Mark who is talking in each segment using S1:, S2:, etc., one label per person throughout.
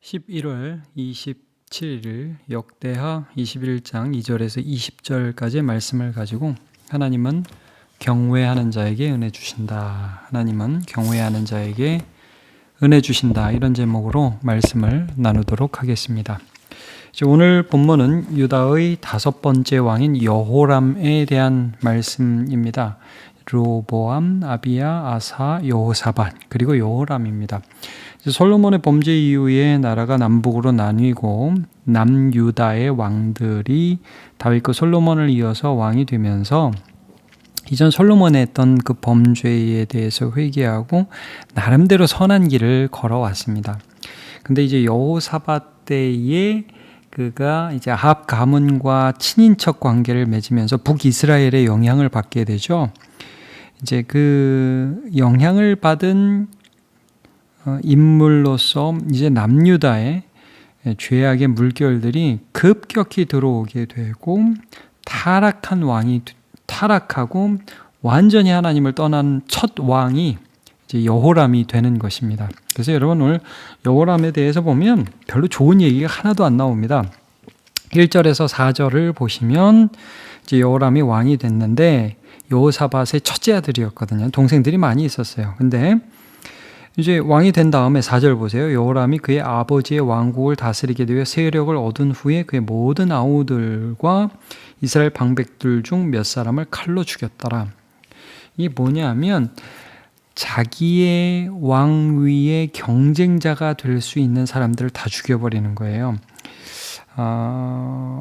S1: 11월 27일 역대하 21장 2절에서 20절까지의 말씀을 가지고 하나님은 경외하는 자에게 은혜 주신다. 하나님은 경외하는 자에게 은혜 주신다. 이런 제목으로 말씀을 나누도록 하겠습니다. 오늘 본문은 유다의 5번째 왕인 여호람에 대한 말씀입니다. 르호보암, 아비야, 아사, 여호사밧 그리고 여호람입니다. 솔로몬의 범죄 이후에 나라가 남북으로 나뉘고 남유다의 왕들이 다윗과 솔로몬을 이어서 왕이 되면서 이전 솔로몬이 했던 그 범죄에 대해서 회개하고 나름대로 선한 길을 걸어왔습니다. 근데 이제 여호사밧 때에 그가 이제 아합 가문과 친인척 관계를 맺으면서 북이스라엘의 영향을 받게 되죠. 이제 그 영향을 받은 인물로서 이제 남유다의 죄악의 물결들이 급격히 들어오게 되고 타락한 왕이 타락하고 완전히 하나님을 떠난 첫 왕이 이제 여호람이 되는 것입니다. 그래서 여러분 오늘 여호람에 대해서 보면 별로 좋은 얘기가 하나도 안 나옵니다. 1절에서 4절을 보시면 이제 여호람이 왕이 됐는데 여호사밧의 첫째 아들이었거든요. 동생들이 많이 있었어요. 근데 이제 왕이 된 다음에 4절 보세요. 여호람이 그의 아버지의 왕국을 다스리게 되어 세력을 얻은 후에 그의 모든 아우들과 이스라엘 방백들 중 몇 사람을 칼로 죽였더라. 이게 뭐냐면 자기의 왕위의 경쟁자가 될 수 있는 사람들을 다 죽여버리는 거예요.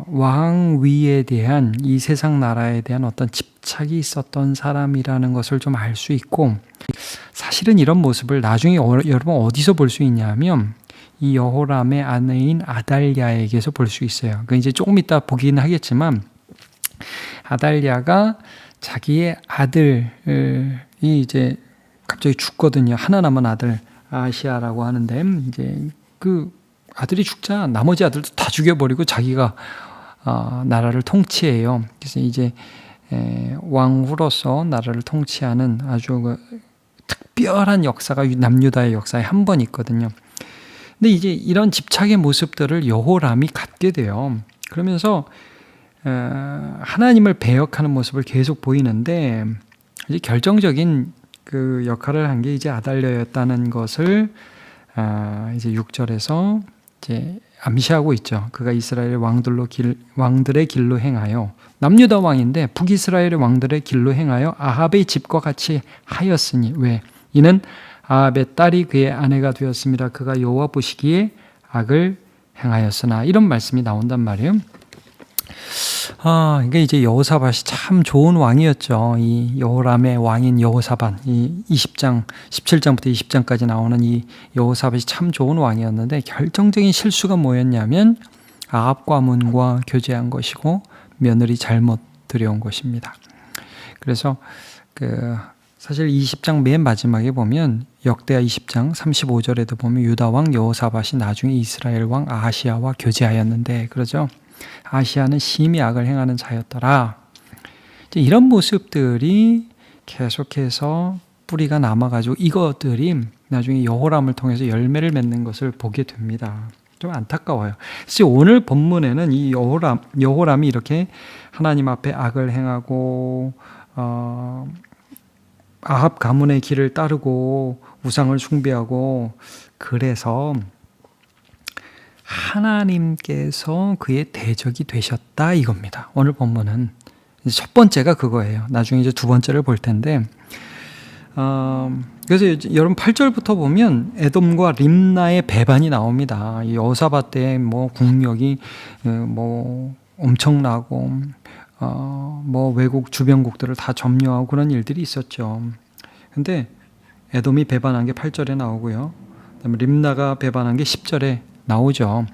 S1: 왕위에 대한 이 세상 나라에 대한 어떤 집착이 있었던 사람이라는 것을 좀 알 수 있고, 사실은 이런 모습을 나중에 여러분 어디서 볼 수 있냐면 이 여호람의 아내인 아달랴에게서 볼 수 있어요. 그 이제 조금 이따 보긴 하겠지만 아달랴가 자기의 아들이 이제 갑자기 죽거든요. 하나 남은 아들 아시아라고 하는데 이제 그 아들이 죽자 나머지 아들도 다 죽여버리고 자기가 나라를 통치해요. 그래서 이제 왕후로서 나라를 통치하는 아주 특별한 역사가 남유다의 역사에 한 번 있거든요. 근데 이제 이런 집착의 모습들을 여호람이 갖게 돼요. 그러면서 하나님을 배역하는 모습을 계속 보이는데 이제 결정적인 그 역할을 한 게 이제 아달랴였다는 것을 이제 6절에서 이제 암시하고 있죠. 그가 이스라엘 왕들의 길로 행하여 남유다 왕인데 북이스라엘의 왕들의 길로 행하여 아합의 집과 같이 하였으니 왜? 이는 아합의 딸이 그의 아내가 되었습니다. 그가 여호와 보시기에 악을 행하였으나 이런 말씀이 나온단 말이에요. 그러니까 이제 여호사밧이 참 좋은 왕이었죠. 이 여호람의 왕인 여호사밧, 이 17장부터 20장까지 나오는 이 여호사밧이 참 좋은 왕이었는데 결정적인 실수가 뭐였냐면 아합 가문과 교제한 것이고 며느리 잘못 들여온 것입니다. 그래서 사실 20장 맨 마지막에 보면 역대하 20장 35절에도 보면 유다 왕 여호사밧이 나중에 이스라엘 왕 아하시아와 교제하였는데 그러죠. 아시아는 심히 악을 행하는 자였더라. 이런 모습들이 계속해서 뿌리가 남아가지고 이것들이 나중에 여호람을 통해서 열매를 맺는 것을 보게 됩니다. 좀 안타까워요. 그래서 오늘 본문에는 이 여호람이 이렇게 하나님 앞에 악을 행하고 아합 가문의 길을 따르고 우상을 숭배하고 그래서 하나님께서 그의 대적이 되셨다 이겁니다. 오늘 본문은 첫 번째가 그거예요. 나중에 이제 두 번째를 볼 텐데 그래서 여러분 8절부터 보면 에돔과 림나의 배반이 나옵니다. 이 여호사밧 때 뭐 국력이 뭐 엄청나고 뭐 외국 주변국들을 다 점령하고 그런 일들이 있었죠. 근데 에돔이 배반한 게 8절에 나오고요. 그다음에 림나가 배반한 게 10절에 나오죠.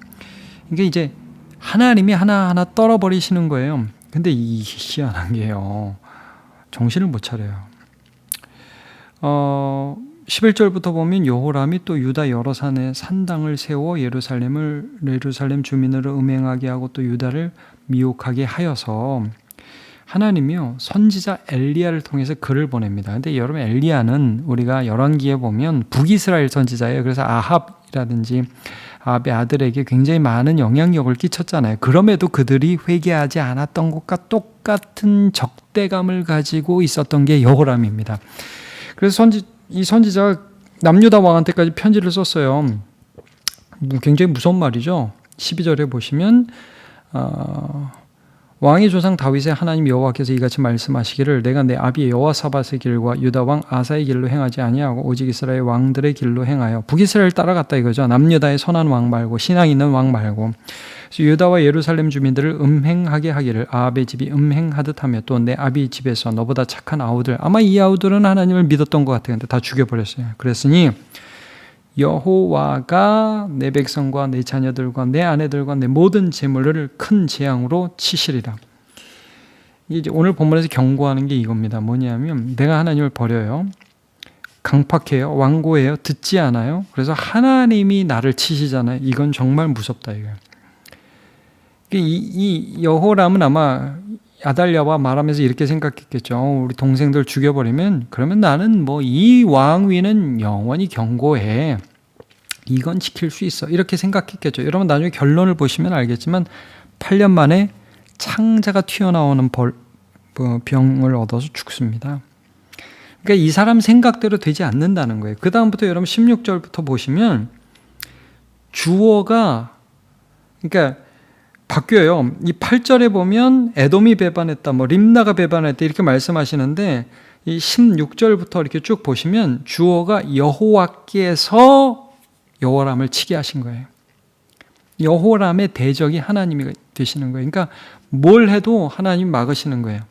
S1: 이게 이제 하나님이 하나하나 떨어버리시는 거예요. 근데 이 희한한 게요. 정신을 못 차려요. 11절부터 보면 여호람이 또 유다 여러 산에 산당을 세워 예루살렘 주민으로 음행하게 하고 또 유다를 미혹하게 하여서 하나님이요 선지자 엘리야를 통해서 글을 보냅니다. 근데 여러분 엘리야는 우리가 열왕기에 보면 북이스라엘 선지자예요. 그래서 아합이라든지 아합의 아들에게 굉장히 많은 영향력을 끼쳤잖아요. 그럼에도 그들이 회개하지 않았던 것과 똑같은 적대감을 가지고 있었던 게 여호람입니다. 그래서 이 선지자가 남유다 왕한테까지 편지를 썼어요. 굉장히 무서운 말이죠. 12절에 보시면 왕의 조상 다윗의 하나님 여호와께서 이같이 말씀하시기를 내가 내 아비 여호사밧의 길과 유다 왕 아사의 길로 행하지 아니하고 오직 이스라엘 왕들의 길로 행하여 북이스라엘 따라갔다 이거죠. 남유다의 선한 왕 말고 신앙 있는 왕 말고 유다와 예루살렘 주민들을 음행하게 하기를 아합의 집이 음행하듯 하며 또 내 아비 집에서 너보다 착한 아우들 아마 이 아우들은 하나님을 믿었던 것 같아요. 근데 다 죽여버렸어요. 그랬으니 여호와가 내 백성과 내 자녀들과 내 아내들과 내 모든 재물을 큰 재앙으로 치시리라. 이제 오늘 본문에서 경고하는 게 이겁니다. 뭐냐면 내가 하나님을 버려요. 강팍해요. 완고해요. 듣지 않아요. 그래서 하나님이 나를 치시잖아요. 이건 정말 무섭다 이거예요. 이 여호람은 아마 아달랴와 말하면서 이렇게 생각했겠죠. 우리 동생들 죽여버리면 그러면 나는 뭐 이 왕위는 영원히 견고해. 이건 지킬 수 있어. 이렇게 생각했겠죠. 여러분 나중에 결론을 보시면 알겠지만 8년 만에 창자가 튀어나오는 병을 얻어서 죽습니다. 그러니까 이 사람 생각대로 되지 않는다는 거예요. 그 다음부터 여러분 16절부터 보시면 주어가 그러니까 바뀌어요. 이 8절에 보면 에돔이 배반했다, 뭐 림나가 배반했다 이렇게 말씀하시는데 이 16절부터 이렇게 쭉 보시면 주어가 여호와께서 여호람을 치게 하신 거예요. 여호람의 대적이 하나님이 되시는 거예요. 그러니까 뭘 해도 하나님 막으시는 거예요.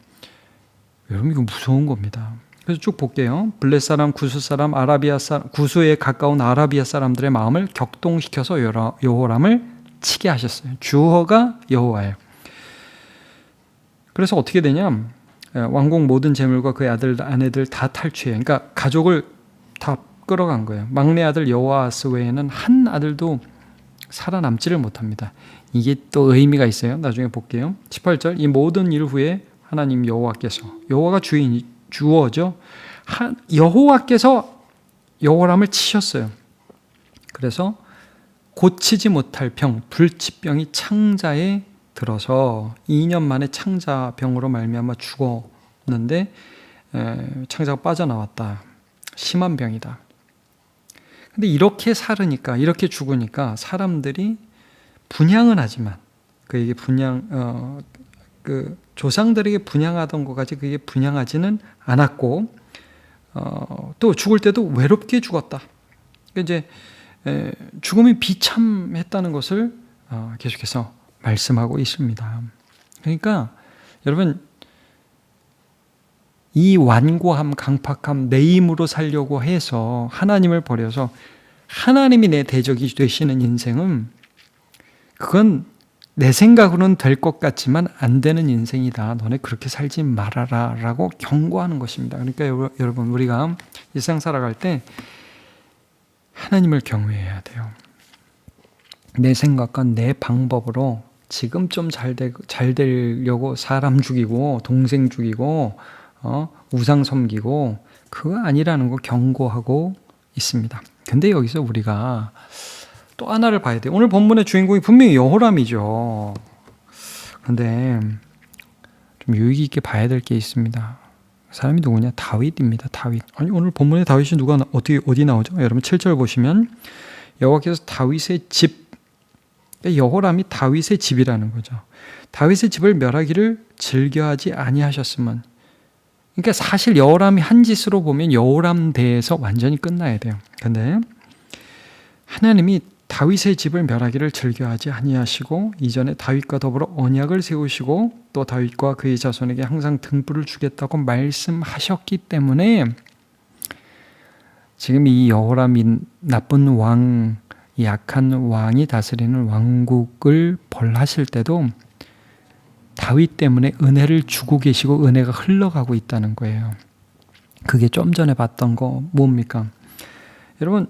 S1: 여러분 이거 무서운 겁니다. 그래서 쭉 볼게요. 블렛 사람, 구수 사람, 아라비아 사람, 구수에 가까운 아라비아 사람들의 마음을 격동시켜서 여호람을 치게 하셨어요. 주어가 여호와예요. 그래서 어떻게 되냐? 왕궁 모든 재물과 그의 아들, 아내들 다 탈취해요. 그러니까 가족을 다 끌어간 거예요. 막내 아들 여호아스 외에는 한 아들도 살아남지를 못합니다. 이게 또 의미가 있어요. 나중에 볼게요. 18절 이 모든 일 후에 하나님 여호와께서 여호와가 주어죠. 여호와께서 여호람을 치셨어요. 그래서 고치지 못할 병, 불치병이 창자에 들어서 2년 만에 창자병으로 말미암아 죽었는데 창자가 빠져나왔다. 심한 병이다. 근데 이렇게 살으니까 이렇게 죽으니까 사람들이 분향은 하지만 그에게 그 조상들에게 분향하던 것까지 그게 분향하지는 않았고 또 죽을 때도 외롭게 죽었다. 이제 죽음이 비참했다는 것을 계속해서 말씀하고 있습니다. 그러니까 여러분 이 완고함, 강팍함, 내 힘으로 살려고 해서 하나님을 버려서 하나님이 내 대적이 되시는 인생은 그건 내 생각으로는 될 것 같지만 안 되는 인생이다. 너네 그렇게 살지 말아라 라고 경고하는 것입니다. 그러니까 여러분 우리가 일상 살아갈 때 하나님을 경외해야 돼요. 내 생각과 내 방법으로 지금 좀 잘 되려고 사람 죽이고 동생 죽이고 우상 섬기고 그거 아니라는 거 경고하고 있습니다. 근데 여기서 우리가 또 하나를 봐야 돼요. 오늘 본문의 주인공이 분명히 여호람이죠. 그런데 좀 유익 있게 봐야 될 게 있습니다. 사람이 누구냐? 다윗입니다. 다윗. 아니 오늘 본문에 다윗이 어디 나오죠? 여러분 7절 보시면 여호와께서 다윗의 집, 여호람이 다윗의 집이라는 거죠. 다윗의 집을 멸하기를 즐겨하지 아니하셨으면. 그러니까 사실 여호람이 한 짓으로 보면 여호람 대에서 완전히 끝나야 돼요. 근데 하나님이 다윗의 집을 멸하기를 즐겨하지 아니하시고 이전에 다윗과 더불어 언약을 세우시고 또 다윗과 그의 자손에게 항상 등불을 주겠다고 말씀하셨기 때문에 지금 이 여호람이 나쁜 왕, 약한 왕이 다스리는 왕국을 벌하실 때도 다윗 때문에 은혜를 주고 계시고 은혜가 흘러가고 있다는 거예요. 그게 좀 전에 봤던 거 뭡니까? 여러분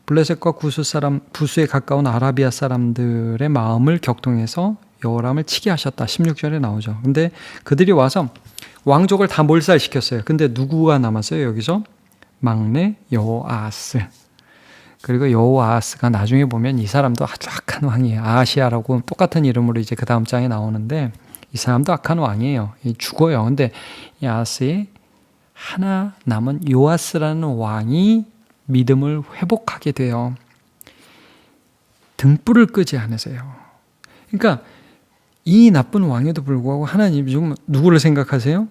S1: 블레셋과 구수에 가까운 아라비아 사람들의 마음을 격동해서 여호람을 치게 하셨다. 16절에 나오죠. 근데 그들이 와서 왕족을 다 몰살시켰어요. 근데 누구가 남았어요? 여기서 막내 여호아하스. 그리고 여호아하스가 나중에 보면 이 사람도 아주 악한 왕이에요. 아하시아라고 똑같은 이름으로 이제 그 다음 장에 나오는데 이 사람도 악한 왕이에요. 죽어요. 근데 이 아하스의 하나 남은 요아스라는 왕이 믿음을 회복하게 돼요. 등불을 끄지 않으세요. 그러니까 이 나쁜 왕에도 불구하고 하나님이 지금 누구를 생각하세요?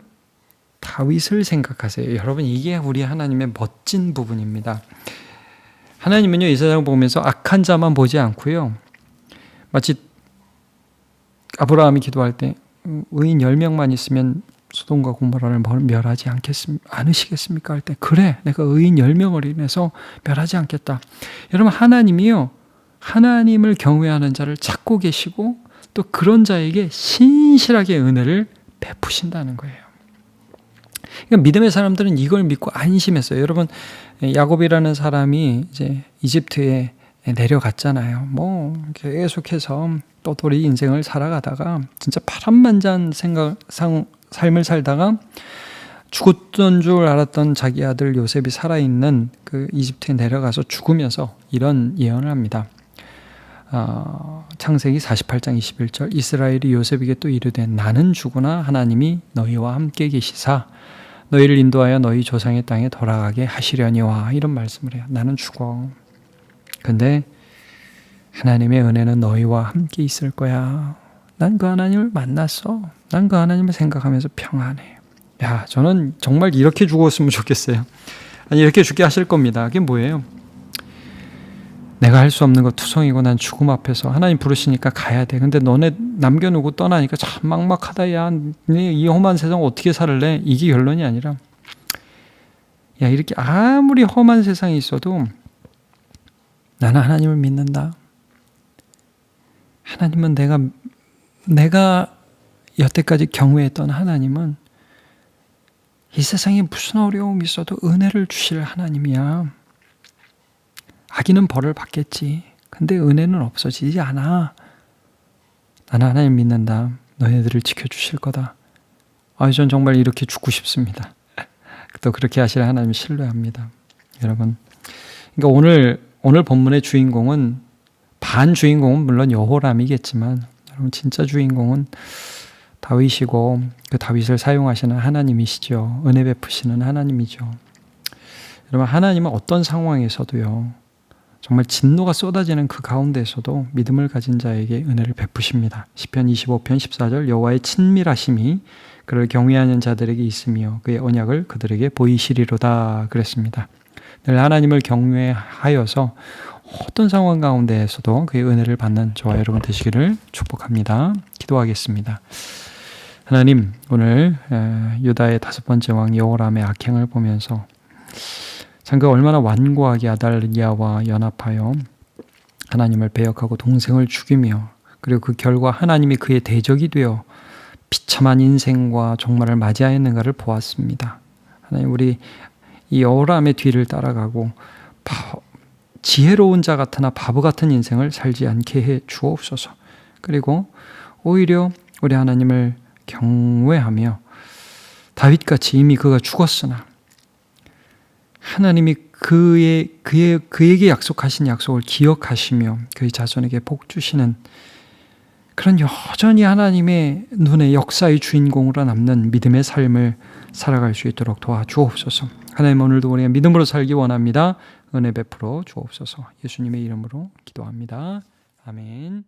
S1: 다윗을 생각하세요. 여러분, 이게 우리 하나님의 멋진 부분입니다. 하나님은요, 이 세상을 보면서 악한 자만 보지 않고요. 마치 아브라함이 기도할 때 의인 10명만 있으면 소돔과 고모라를 멸하지 않으시겠습니까? 할 때 그래, 내가 의인 10명을 인해서 멸하지 않겠다. 여러분, 하나님이요, 하나님을 경외하는 자를 찾고 계시고 또 그런 자에게 신실하게 은혜를 베푸신다는 거예요. 그러니까 믿음의 사람들은 이걸 믿고 안심했어요. 여러분, 야곱이라는 사람이 이제 이집트에 내려갔잖아요. 뭐 계속해서 또돌이 인생을 살아가다가 진짜 파란만장 삶을 살다가 죽었던 줄 알았던 자기 아들 요셉이 살아있는 그 이집트에 내려가서 죽으면서 이런 예언을 합니다. 창세기 48장 21절 이스라엘이 요셉에게 또 이르되 나는 죽으나 하나님이 너희와 함께 계시사 너희를 인도하여 너희 조상의 땅에 돌아가게 하시려니와 이런 말씀을 해요. 나는 죽어. 근데 하나님의 은혜는 너희와 함께 있을 거야. 난 그 하나님을 만났어. 난 그 하나님을 생각하면서 평안해. 야, 저는 정말 이렇게 죽었으면 좋겠어요. 아니, 이렇게 죽게 하실 겁니다. 그게 뭐예요? 내가 할 수 없는 거 투성이고 난 죽음 앞에서 하나님 부르시니까 가야 돼. 근데 너네 남겨놓고 떠나니까 참 막막하다. 야, 이 험한 세상 어떻게 살래? 이게 결론이 아니라 야, 이렇게 아무리 험한 세상이 있어도 나는 하나님을 믿는다. 하나님은 내가 여태까지 경외했던 하나님은 이 세상에 무슨 어려움이 있어도 은혜를 주실 하나님이야. 악인은 벌을 받겠지. 근데 은혜는 없어지지 않아. 나는 하나님 믿는다. 너희들을 지켜주실 거다. 전 정말 이렇게 죽고 싶습니다. 또 그렇게 하실 하나님을 신뢰합니다. 여러분, 그러니까 오늘 본문의 주인공은 반주인공은 물론 여호람이겠지만 여러분, 진짜 주인공은 다윗이고 그 다윗을 사용하시는 하나님이시죠. 은혜 베푸시는 하나님이죠. 여러분, 하나님은 어떤 상황에서도요, 정말 진노가 쏟아지는 그 가운데에서도 믿음을 가진 자에게 은혜를 베푸십니다. 시편 25편 14절 여호와의 친밀하심이 그를 경외하는 자들에게 있으며 그의 언약을 그들에게 보이시리로다 그랬습니다. 늘 하나님을 경외하여서 어떤 상황 가운데에서도 그의 은혜를 받는 저와 여러분 되시기를 축복합니다. 기도하겠습니다. 하나님, 오늘 유다의 5번째 왕 여호람의 악행을 보면서 참 그 얼마나 완고하게 아달리아와 연합하여 하나님을 배역하고 동생을 죽이며 그리고 그 결과 하나님이 그의 대적이 되어 비참한 인생과 종말을 맞이하였는가를 보았습니다. 하나님, 우리 이 여호람의 뒤를 따라가고 지혜로운 자 같으나 바보 같은 인생을 살지 않게 해 주옵소서. 그리고 오히려 우리 하나님을 경외하며 다윗같이 이미 그가 죽었으나 하나님이 그에게 약속하신 약속을 기억하시며 그의 자손에게 복 주시는 그런 여전히 하나님의 눈에 역사의 주인공으로 남는 믿음의 삶을 살아갈 수 있도록 도와주옵소서. 하나님, 오늘도 우리가 믿음으로 살기 원합니다. 은혜 베풀어 주옵소서. 예수님의 이름으로 기도합니다. 아멘.